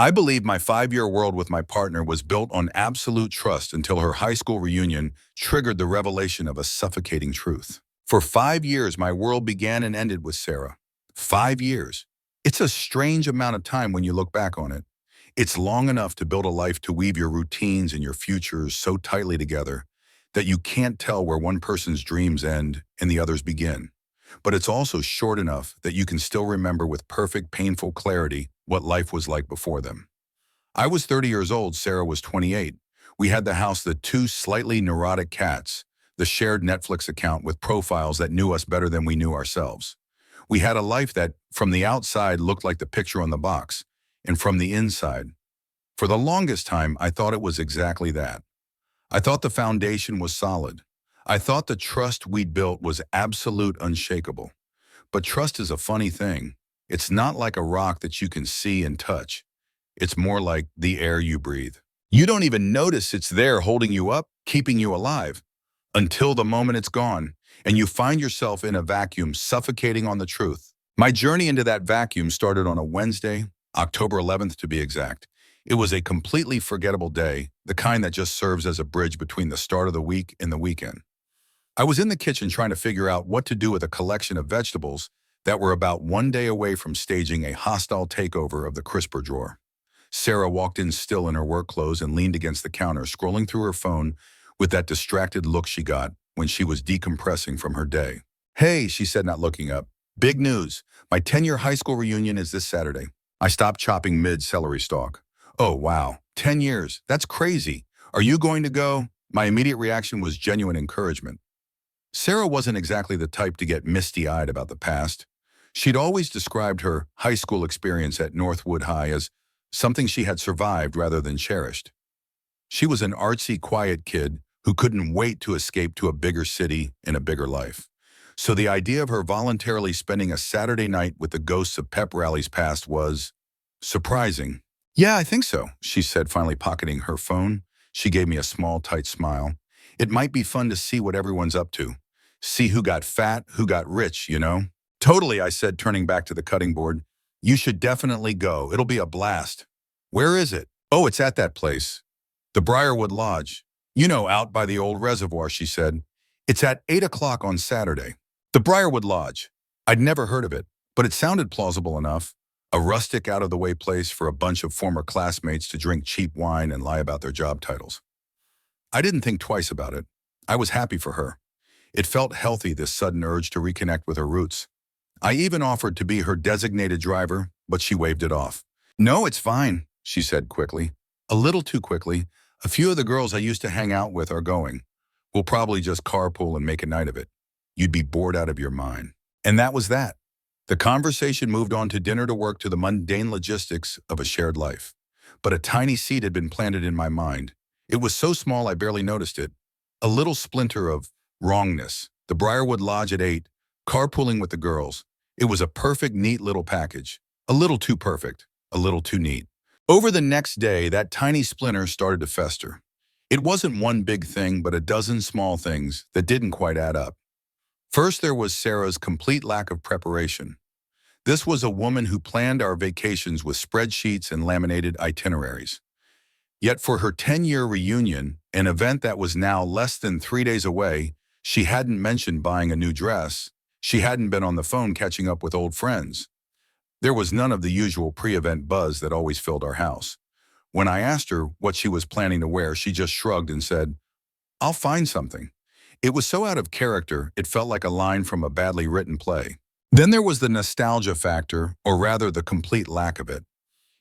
I believe my 5-year world with my partner was built on absolute trust until her high school reunion triggered the revelation of a suffocating truth. For 5 years, my world began and ended with Sarah. 5 years. It's a strange amount of time when you look back on it. It's long enough to build a life to weave your routines and your futures so tightly together that you can't tell where one person's dreams end and the other's begin. But it's also short enough that you can still remember with perfect, painful clarity what life was like before them. I was 30 years old, Sarah was 28. We had the house, the two slightly neurotic cats, the shared Netflix account with profiles that knew us better than we knew ourselves. We had a life that, from the outside, looked like the picture on the box, and from the inside, for the longest time, I thought it was exactly that. I thought the foundation was solid. I thought the trust we'd built was absolute, unshakable. But trust is a funny thing. It's not like a rock that you can see and touch. It's more like the air you breathe. You don't even notice it's there holding you up, keeping you alive, until the moment it's gone, and you find yourself in a vacuum, suffocating on the truth. My journey into that vacuum started on a Wednesday, October 11th to be exact. It was a completely forgettable day, the kind that just serves as a bridge between the start of the week and the weekend. I was in the kitchen trying to figure out what to do with a collection of vegetables that were about one day away from staging a hostile takeover of the crisper drawer. Sarah walked in still in her work clothes and leaned against the counter, scrolling through her phone with that distracted look she got when she was decompressing from her day. "Hey," she said, not looking up. "Big news. My 10-year high school reunion is this Saturday." I stopped chopping mid-celery stalk. "Oh, wow. 10 years. That's crazy. Are you going to go?" My immediate reaction was genuine encouragement. Sarah wasn't exactly the type to get misty-eyed about the past. She'd always described her high school experience at Northwood High as something she had survived rather than cherished. She was an artsy, quiet kid who couldn't wait to escape to a bigger city and a bigger life. So the idea of her voluntarily spending a Saturday night with the ghosts of pep rallies past was surprising. "Yeah, I think so," she said, finally pocketing her phone. She gave me a small, tight smile. "It might be fun to see what everyone's up to. See who got fat, who got rich, you know?" "Totally," I said, turning back to the cutting board. "You should definitely go. It'll be a blast." "Where is it?" "Oh, it's at that place. The Briarwood Lodge. You know, out by the old reservoir," she said. "It's at 8 o'clock on Saturday." The Briarwood Lodge. I'd never heard of it, but it sounded plausible enough. A rustic, out-of-the-way place for a bunch of former classmates to drink cheap wine and lie about their job titles. I didn't think twice about it. I was happy for her. It felt healthy, this sudden urge to reconnect with her roots. I even offered to be her designated driver, but she waved it off. "No, it's fine," she said quickly. A little too quickly. "A few of the girls I used to hang out with are going. We'll probably just carpool and make a night of it. You'd be bored out of your mind." And that was that. The conversation moved on to dinner, to work, to the mundane logistics of a shared life. But a tiny seed had been planted in my mind. It was so small I barely noticed it. A little splinter of wrongness. The Briarwood Lodge at 8, carpooling with the girls. It was a perfect, neat little package. A little too perfect, a little too neat. Over the next day, that tiny splinter started to fester. It wasn't one big thing, but a dozen small things that didn't quite add up. First, there was Sarah's complete lack of preparation. This was a woman who planned our vacations with spreadsheets and laminated itineraries. Yet for her 10-year reunion, an event that was now less than 3 days away, she hadn't mentioned buying a new dress. She hadn't been on the phone catching up with old friends. There was none of the usual pre-event buzz that always filled our house. When I asked her what she was planning to wear, she just shrugged and said, "I'll find something." It was so out of character, it felt like a line from a badly written play. Then there was the nostalgia factor, or rather the complete lack of it.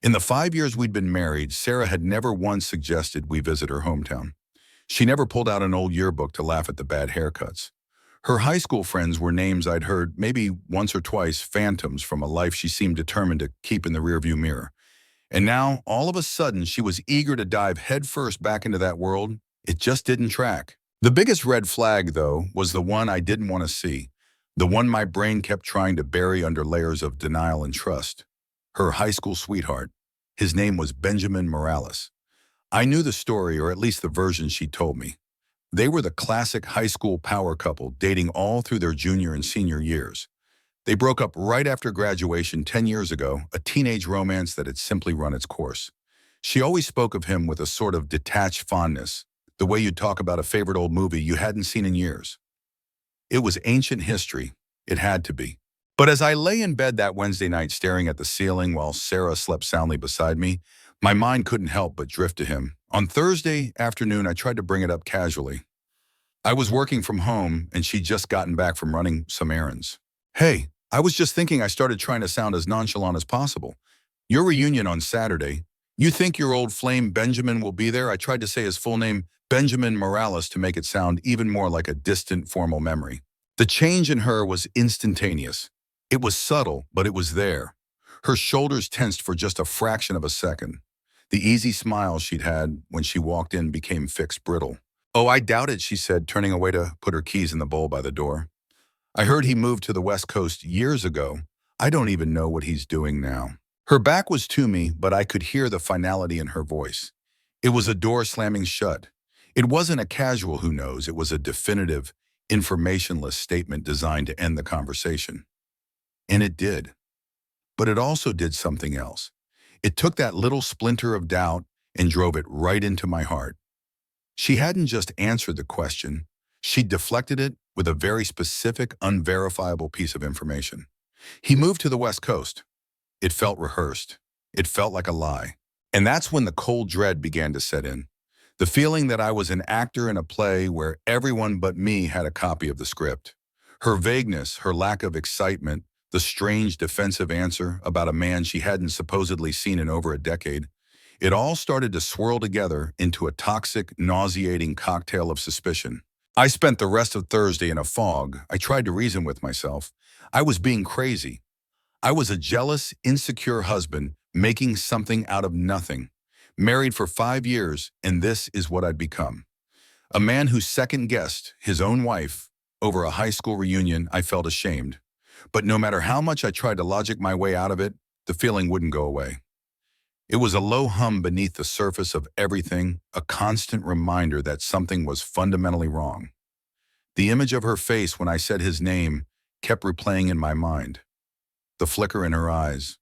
In the 5 years we'd been married, Sarah had never once suggested we visit her hometown. She never pulled out an old yearbook to laugh at the bad haircuts. Her high school friends were names I'd heard maybe once or twice, phantoms from a life she seemed determined to keep in the rearview mirror. And now, all of a sudden, she was eager to dive headfirst back into that world. It just didn't track. The biggest red flag, though, was the one I didn't want to see, the one my brain kept trying to bury under layers of denial and trust. Her high school sweetheart. His name was Benjamin Morales. I knew the story, or at least the version she told me. They were the classic high school power couple, dating all through their junior and senior years. They broke up right after graduation 10 years ago, a teenage romance that had simply run its course. She always spoke of him with a sort of detached fondness, the way you'd talk about a favorite old movie you hadn't seen in years. It was ancient history. It had to be. But as I lay in bed that Wednesday night staring at the ceiling while Sarah slept soundly beside me, my mind couldn't help but drift to him. On Thursday afternoon, I tried to bring it up casually. I was working from home, and she'd just gotten back from running some errands. Hey, I was just thinking. I started trying to sound as nonchalant as possible. Your reunion on Saturday. You think your old flame Benjamin will be there? I tried to say his full name, Benjamin Morales, to make it sound even more like a distant formal memory. The change in her was instantaneous. It was subtle, but it was there. Her shoulders tensed for just a fraction of a second. The easy smile she'd had when she walked in became fixed brittle. Oh, I doubt it, she said, turning away to put her keys in the bowl by the door. I heard he moved to the West Coast years ago. I don't even know what he's doing now. Her back was to me, but I could hear the finality in her voice. It was a door slamming shut. It wasn't a casual who knows, it was a definitive, informationless statement designed to end the conversation. And it did. But it also did something else. It took that little splinter of doubt and drove it right into my heart. She hadn't just answered the question, she deflected it with a very specific, unverifiable piece of information. He moved to the West Coast. It felt rehearsed. It felt like a lie. And that's when the cold dread began to set in. The feeling that I was an actor in a play where everyone but me had a copy of the script. Her vagueness, her lack of excitement, the strange defensive answer about a man she hadn't supposedly seen in over a decade, it all started to swirl together into a toxic, nauseating cocktail of suspicion. I spent the rest of Thursday in a fog. I tried to reason with myself. I was being crazy. I was a jealous, insecure husband making something out of nothing. Married for 5 years, and this is what I'd become. A man who second-guessed his own wife over a high school reunion. I felt ashamed. But no matter how much I tried to logic my way out of it, the feeling wouldn't go away. It was a low hum beneath the surface of everything, a constant reminder that something was fundamentally wrong. The image of her face when I said his name kept replaying in my mind. The flicker in her eyes,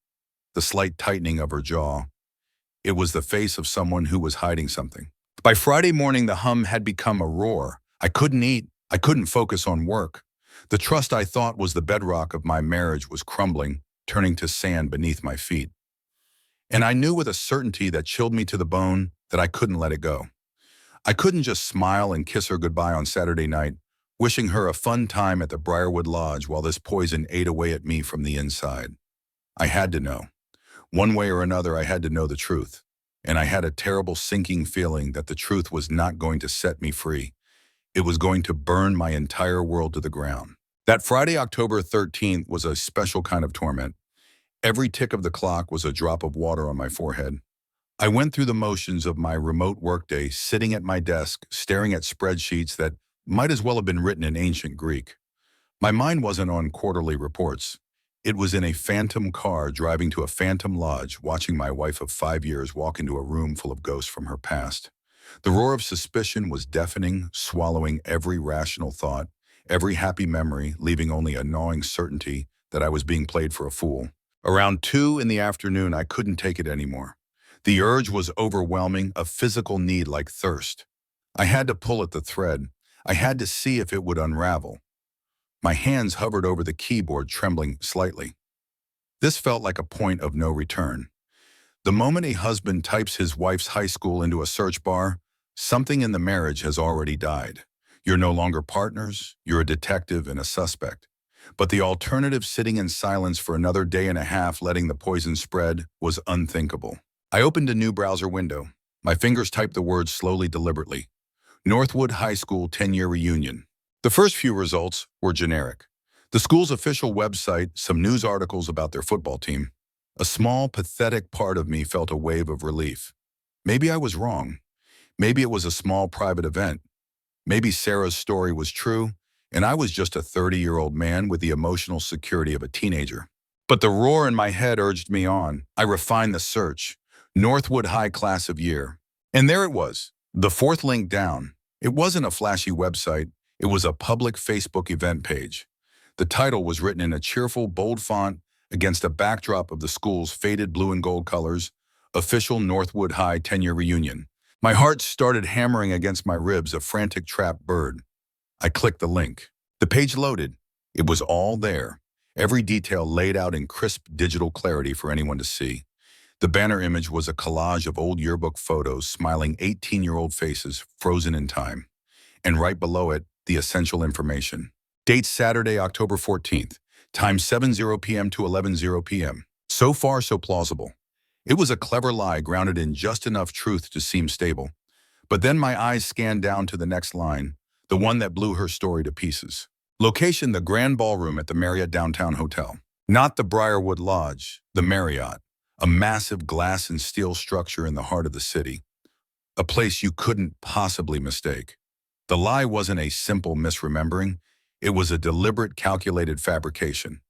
the slight tightening of her jaw. It was the face of someone who was hiding something. By Friday morning, the hum had become a roar. I couldn't eat. I couldn't focus on work. The trust I thought was the bedrock of my marriage was crumbling, turning to sand beneath my feet. And I knew with a certainty that chilled me to the bone that I couldn't let it go. I couldn't just smile and kiss her goodbye on Saturday night, wishing her a fun time at the Briarwood Lodge while this poison ate away at me from the inside. I had to know. One way or another, I had to know the truth. And I had a terrible sinking feeling that the truth was not going to set me free. It was going to burn my entire world to the ground. That Friday, October 13th, was a special kind of torment. Every tick of the clock was a drop of water on my forehead. I went through the motions of my remote workday, sitting at my desk, staring at spreadsheets that might as well have been written in ancient Greek. My mind wasn't on quarterly reports. It was in a phantom car driving to a phantom lodge, watching my wife of 5 years walk into a room full of ghosts from her past. The roar of suspicion was deafening, swallowing every rational thought, every happy memory, leaving only a gnawing certainty that I was being played for a fool. Around 2 in the afternoon, I couldn't take it anymore. The urge was overwhelming, a physical need like thirst. I had to pull at the thread. I had to see if it would unravel. My hands hovered over the keyboard, trembling slightly. This felt like a point of no return. The moment a husband types his wife's high school into a search bar, something in the marriage has already died. You're no longer partners, you're a detective and a suspect. But the alternative, sitting in silence for another day and a half, letting the poison spread, was unthinkable. I opened a new browser window. My fingers typed the words slowly, deliberately. Northwood High School 10-year reunion. The first few results were generic. The school's official website, some news articles about their football team. A small, pathetic part of me felt a wave of relief. Maybe I was wrong. Maybe it was a small private event. Maybe Sarah's story was true, and I was just a 30-year-old man with the emotional security of a teenager. But the roar in my head urged me on. I refined the search. Northwood High class of year. And there it was, the fourth link down. It wasn't a flashy website. It was a public Facebook event page. The title was written in a cheerful, bold font against a backdrop of the school's faded blue and gold colors, Official Northwood High 10-year reunion. My heart started hammering against my ribs, a frantic trapped bird. I clicked the link. The page loaded. It was all there, every detail laid out in crisp digital clarity for anyone to see. The banner image was a collage of old yearbook photos, smiling 18-year-old faces frozen in time. And right below it, the essential information. Date Saturday, October 14th. Time 7:00 p.m. to 11:00 p.m. So far, so plausible. It was a clever lie grounded in just enough truth to seem stable. But then my eyes scanned down to the next line, the one that blew her story to pieces. Location: the Grand Ballroom at the Marriott Downtown Hotel. Not the Briarwood Lodge, the Marriott, a massive glass and steel structure in the heart of the city. A place you couldn't possibly mistake. The lie wasn't a simple misremembering. It was a deliberate, calculated fabrication.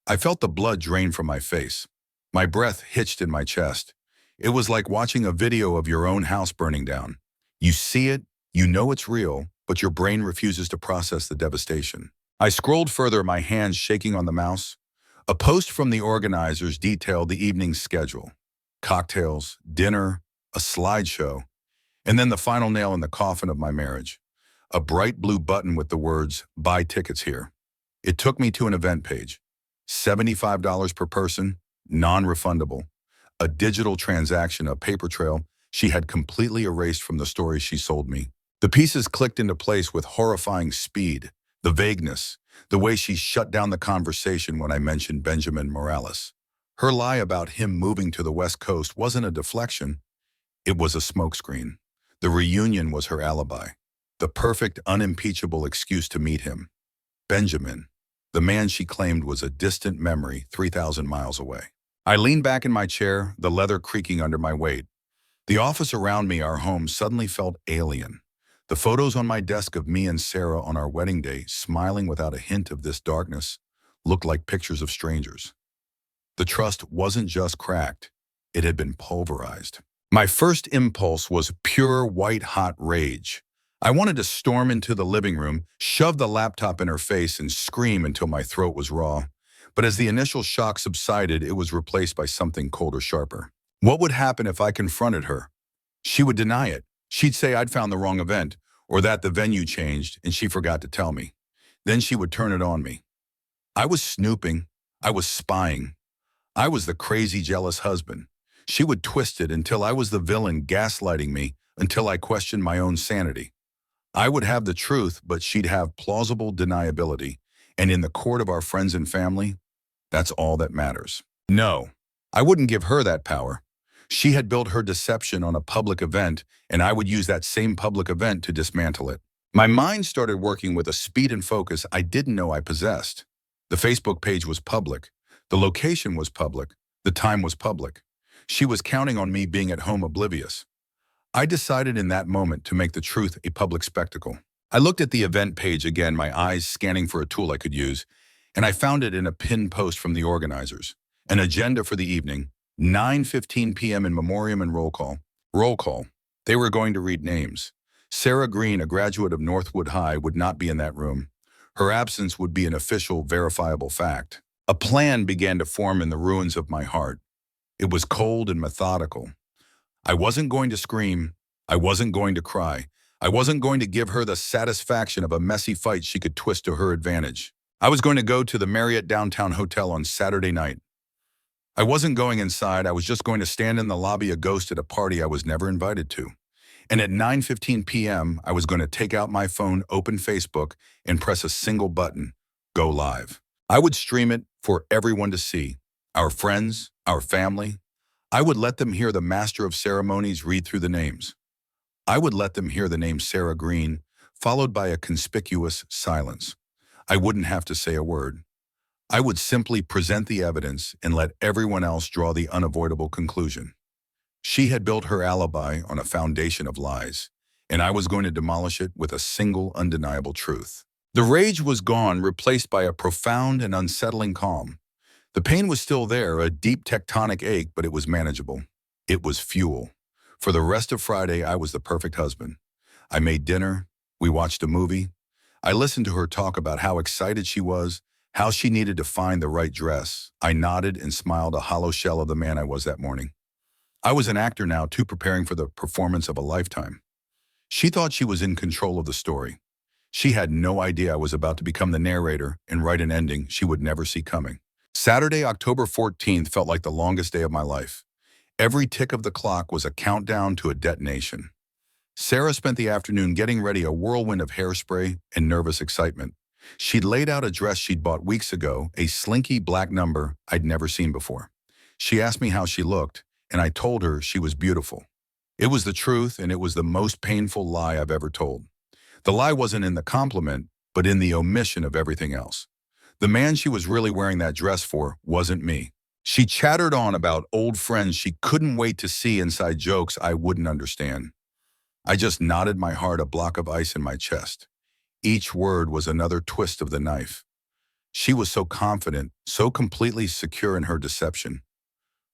I felt the blood drain from my face. My breath hitched in my chest. It was like watching a video of your own house burning down. You see it, you know it's real, but your brain refuses to process the devastation. I scrolled further, my hands shaking on the mouse. A post from the organizers detailed the evening's schedule. Cocktails, dinner, a slideshow, and then the final nail in the coffin of my marriage. A bright blue button with the words, "Buy tickets here." It took me to an event page. $75 per person, non-refundable. A digital transaction, a paper trail she had completely erased from the story she sold me. The pieces clicked into place with horrifying speed. The vagueness, the way she shut down the conversation when I mentioned Benjamin Morales. Her lie about him moving to the West Coast wasn't a deflection. It was a smokescreen. The reunion was her alibi. The perfect, unimpeachable excuse to meet him. Benjamin, the man she claimed was a distant memory 3,000 miles away. I leaned back in my chair, the leather creaking under my weight. The office around me, our home, suddenly felt alien. The photos on my desk of me and Sarah on our wedding day, smiling without a hint of this darkness, looked like pictures of strangers. The trust wasn't just cracked, it had been pulverized. My first impulse was pure white-hot rage. I wanted to storm into the living room, shove the laptop in her face, and scream until my throat was raw. But as the initial shock subsided, it was replaced by something colder, sharper. What would happen if I confronted her? She would deny it. She'd say I'd found the wrong event, or that the venue changed and she forgot to tell me. Then she would turn it on me. I was snooping. I was spying. I was the crazy, jealous husband. She would twist it until I was the villain, gaslighting me until I questioned my own sanity. I would have the truth, but she'd have plausible deniability. And in the court of our friends and family, that's all that matters. No, I wouldn't give her that power. She had built her deception on a public event, and I would use that same public event to dismantle it. My mind started working with a speed and focus I didn't know I possessed. The Facebook page was public. The location was public. The time was public. She was counting on me being at home oblivious. I decided in that moment to make the truth a public spectacle. I looked at the event page again, my eyes scanning for a tool I could use, and I found it in a pinned post from the organizers. An agenda for the evening, 9:15 p.m. in memoriam and roll call. Roll call. They were going to read names. Sarah Green, a graduate of Northwood High, would not be in that room. Her absence would be an official, verifiable fact. A plan began to form in the ruins of my heart. It was cold and methodical. I wasn't going to scream. I wasn't going to cry. I wasn't going to give her the satisfaction of a messy fight she could twist to her advantage. I was going to go to the Marriott Downtown Hotel on Saturday night. I wasn't going inside. I was just going to stand in the lobby, a ghost at a party I was never invited to. And at 9:15 p.m., I was going to take out my phone, open Facebook, and press a single button, go live. I would stream it for everyone to see. Our friends, our family. I would let them hear the master of ceremonies read through the names. I would let them hear the name Sarah Green, followed by a conspicuous silence. I wouldn't have to say a word. I would simply present the evidence and let everyone else draw the unavoidable conclusion. She had built her alibi on a foundation of lies, and I was going to demolish it with a single undeniable truth. The rage was gone, replaced by a profound and unsettling calm. The pain was still there, a deep tectonic ache, but it was manageable. It was fuel. For the rest of Friday, I was the perfect husband. I made dinner. We watched a movie. I listened to her talk about how excited she was, how she needed to find the right dress. I nodded and smiled, a hollow shell of the man I was that morning. I was an actor now, too, preparing for the performance of a lifetime. She thought she was in control of the story. She had no idea I was about to become the narrator and write an ending she would never see coming. Saturday, October 14th felt like the longest day of my life. Every tick of the clock was a countdown to a detonation. Sarah spent the afternoon getting ready, a whirlwind of hairspray and nervous excitement. She'd laid out a dress she'd bought weeks ago, a slinky black number I'd never seen before. She asked me how she looked, and I told her she was beautiful. It was the truth, and it was the most painful lie I've ever told. The lie wasn't in the compliment, but in the omission of everything else. The man she was really wearing that dress for wasn't me. She chattered on about old friends she couldn't wait to see, inside jokes I wouldn't understand. I just nodded, my heart a block of ice in my chest. Each word was another twist of the knife. She was so confident, so completely secure in her deception.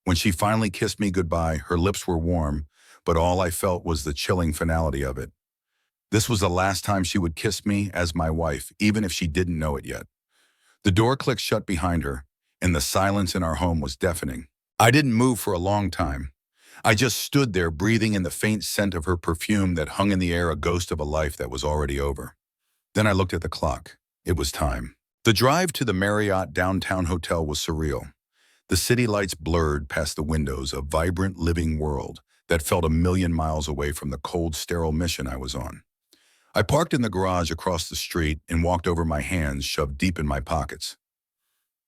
When she finally kissed me goodbye, her lips were warm, but all I felt was the chilling finality of it. This was the last time she would kiss me as my wife, even if she didn't know it yet. The door clicked shut behind her, and the silence in our home was deafening. I didn't move for a long time. I just stood there, breathing in the faint scent of her perfume that hung in the air, a ghost of a life that was already over. Then I looked at the clock. It was time. The drive to the Marriott downtown hotel was surreal. The city lights blurred past the windows, a vibrant, living world that felt a million miles away from the cold, sterile mission I was on. I parked in the garage across the street and walked over, my hands shoved deep in my pockets.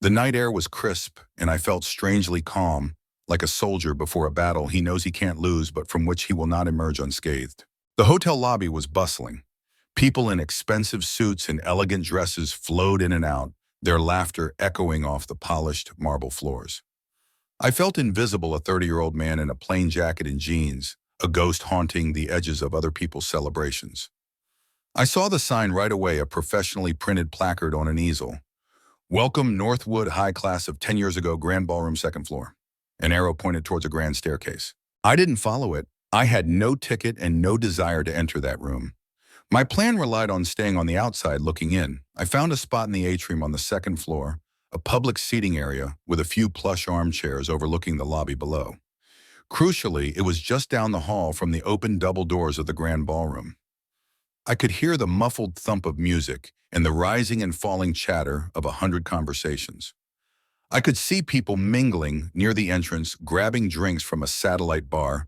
The night air was crisp, and I felt strangely calm, like a soldier before a battle he knows he can't lose but from which he will not emerge unscathed. The hotel lobby was bustling. People in expensive suits and elegant dresses flowed in and out, their laughter echoing off the polished marble floors. I felt invisible, a 30-year-old man in a plain jacket and jeans, a ghost haunting the edges of other people's celebrations. I saw the sign right away, a professionally printed placard on an easel. Welcome, Northwood High Class of 10 years ago, Grand Ballroom, second floor. An arrow pointed towards a grand staircase. I didn't follow it. I had no ticket and no desire to enter that room. My plan relied on staying on the outside, looking in. I found a spot in the atrium on the second floor, a public seating area with a few plush armchairs overlooking the lobby below. Crucially, it was just down the hall from the open double doors of the grand ballroom. I could hear the muffled thump of music and the rising and falling chatter of 100 conversations. I could see people mingling near the entrance, grabbing drinks from a satellite bar,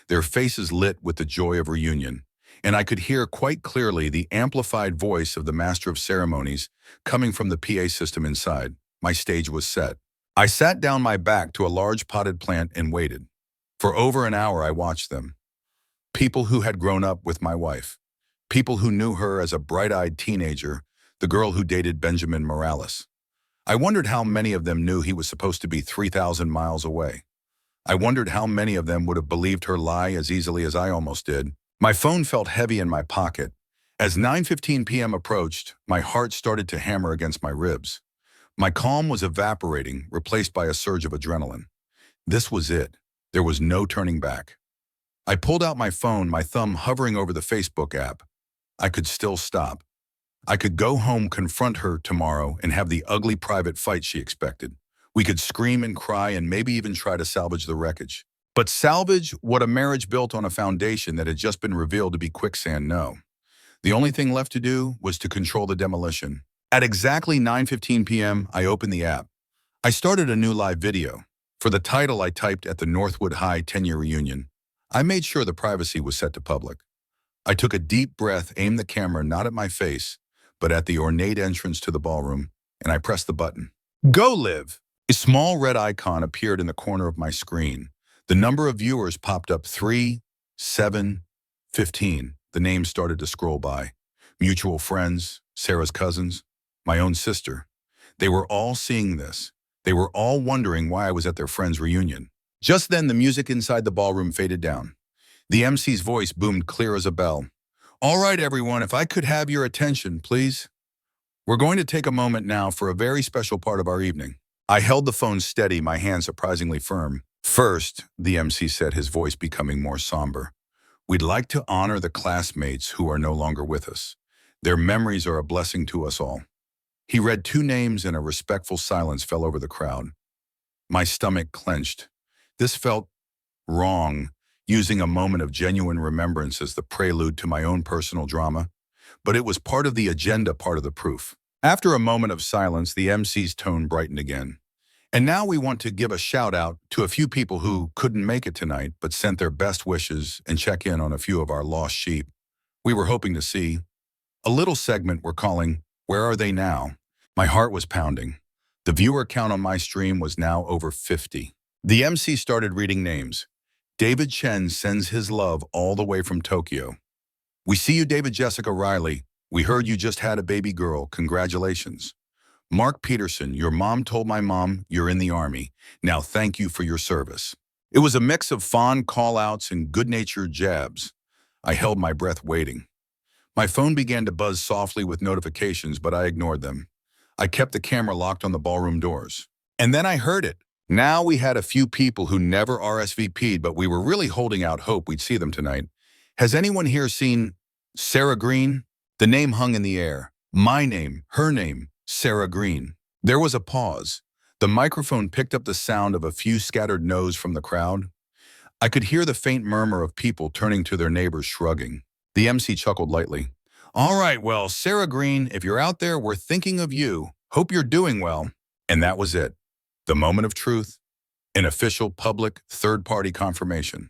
their faces lit with the joy of reunion, and I could hear quite clearly the amplified voice of the master of ceremonies coming from the PA system inside. My stage was set. I sat down, my back to a large potted plant, and waited. For over an hour I watched them. People who had grown up with my wife. People who knew her as a bright-eyed teenager, the girl who dated Benjamin Morales. I wondered how many of them knew he was supposed to be 3,000 miles away. I wondered how many of them would have believed her lie as easily as I almost did. My phone felt heavy in my pocket. As 9:15 p.m. approached, my heart started to hammer against my ribs. My calm was evaporating, replaced by a surge of adrenaline. This was it. There was no turning back. I pulled out my phone, my thumb hovering over the Facebook app. I could still stop. I could go home, confront her tomorrow, and have the ugly private fight she expected. We could scream and cry and maybe even try to salvage the wreckage. But salvage what a marriage built on a foundation that had just been revealed to be quicksand? No. The only thing left to do was to control the demolition. At exactly 9:15 p.m., I opened the app. I started a new live video. For the title, I typed "At the Northwood High 10-year reunion." I made sure the privacy was set to public. I took a deep breath, aimed the camera not at my face, but at the ornate entrance to the ballroom, and I pressed the button. Go live! A small red icon appeared in the corner of my screen. The number of viewers popped up: 3, 7, 15. The names started to scroll by. Mutual friends, Sarah's cousins, my own sister. They were all seeing this. They were all wondering why I was at their friend's reunion. Just then, the music inside the ballroom faded down. The MC's voice boomed clear as a bell. All right, everyone, if I could have your attention, please. We're going to take a moment now for a very special part of our evening. I held the phone steady, my hand surprisingly firm. First, the MC said, his voice becoming more somber, we'd like to honor the classmates who are no longer with us. Their memories are a blessing to us all. He read two names and a respectful silence fell over the crowd. My stomach clenched. This felt wrong, using a moment of genuine remembrance as the prelude to my own personal drama, but it was part of the agenda, part of the proof. After a moment of silence, the MC's tone brightened again. And now we want to give a shout out to a few people who couldn't make it tonight but sent their best wishes and check in on a few of our lost sheep. We were hoping to see a little segment we're calling Where Are They Now? My heart was pounding. The viewer count on my stream was now over 50. The MC started reading names. David Chen sends his love all the way from Tokyo. We see you, David Jessica Riley. We heard you just had a baby girl. Congratulations. Mark Peterson, your mom told my mom you're in the Army. Now thank you for your service. It was a mix of fond call-outs and good-natured jabs. I held my breath waiting. My phone began to buzz softly with notifications, but I ignored them. I kept the camera locked on the ballroom doors. And then I heard it. Now we had a few people who never RSVP'd, but we were really holding out hope we'd see them tonight. Has anyone here seen Sarah Green? The name hung in the air. My name, her name, Sarah Green. There was a pause. The microphone picked up the sound of a few scattered no's from the crowd. I could hear the faint murmur of people turning to their neighbors, shrugging. The MC chuckled lightly. All right, well, Sarah Green, if you're out there, we're thinking of you. Hope you're doing well. And that was it. The moment of truth. An official, public, third-party confirmation.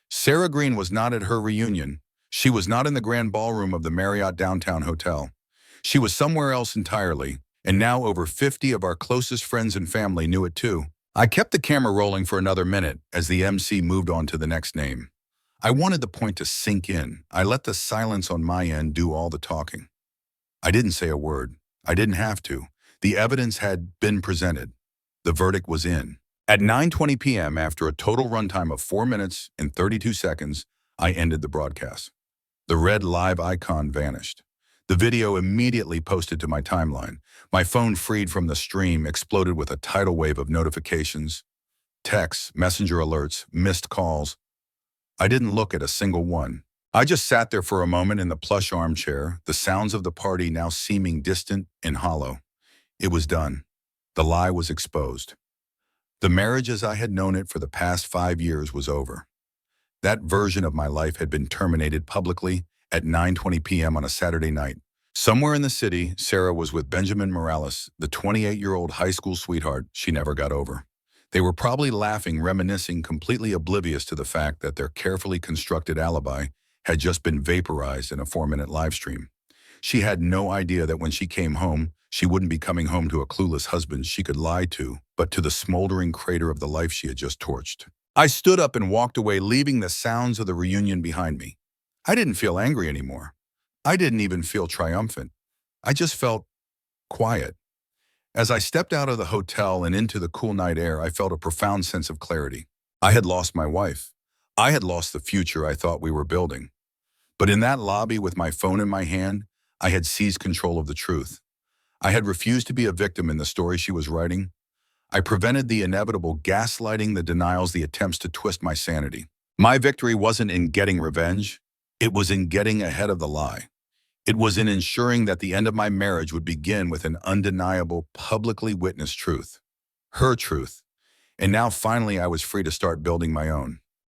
Sarah Green was not at her reunion. She was not in the grand ballroom of the Marriott Downtown Hotel. She was somewhere else entirely, and now over 50 of our closest friends and family knew it too. I kept the camera rolling for another minute as the MC moved on to the next name. I wanted the point to sink in. I let the silence on my end do all the talking. I didn't say a word. I didn't have to. The evidence had been presented. The verdict was in. At 9:20 p.m., after a total runtime of 4 minutes and 32 seconds, I ended the broadcast. The red live icon vanished. The video immediately posted to my timeline. My phone, freed from the stream, exploded with a tidal wave of notifications, texts, messenger alerts, missed calls. I didn't look at a single one. I just sat there for a moment in the plush armchair, the sounds of the party now seeming distant and hollow. It was done. The lie was exposed. The marriage as I had known it for the past 5 years was over. That version of my life had been terminated publicly at 9:20 p.m. on a Saturday night. Somewhere in the city, Sarah was with Benjamin Morales, the 28-year-old high school sweetheart she never got over. They were probably laughing, reminiscing, completely oblivious to the fact that their carefully constructed alibi had just been vaporized in a 4-minute live stream. She had no idea that when she came home, she wouldn't be coming home to a clueless husband she could lie to, but to the smoldering crater of the life she had just torched. I stood up and walked away, leaving the sounds of the reunion behind me. I didn't feel angry anymore. I didn't even feel triumphant. I just felt quiet. As I stepped out of the hotel and into the cool night air, I felt a profound sense of clarity. I had lost my wife. I had lost the future I thought we were building. But in that lobby with my phone in my hand, I had seized control of the truth. I had refused to be a victim in the story she was writing. I prevented the inevitable gaslighting, the denials, the attempts to twist my sanity. My victory wasn't in getting revenge. It was in getting ahead of the lie. It was in ensuring that the end of my marriage would begin with an undeniable, publicly witnessed truth. Her truth. And now finally I was free to start building my own.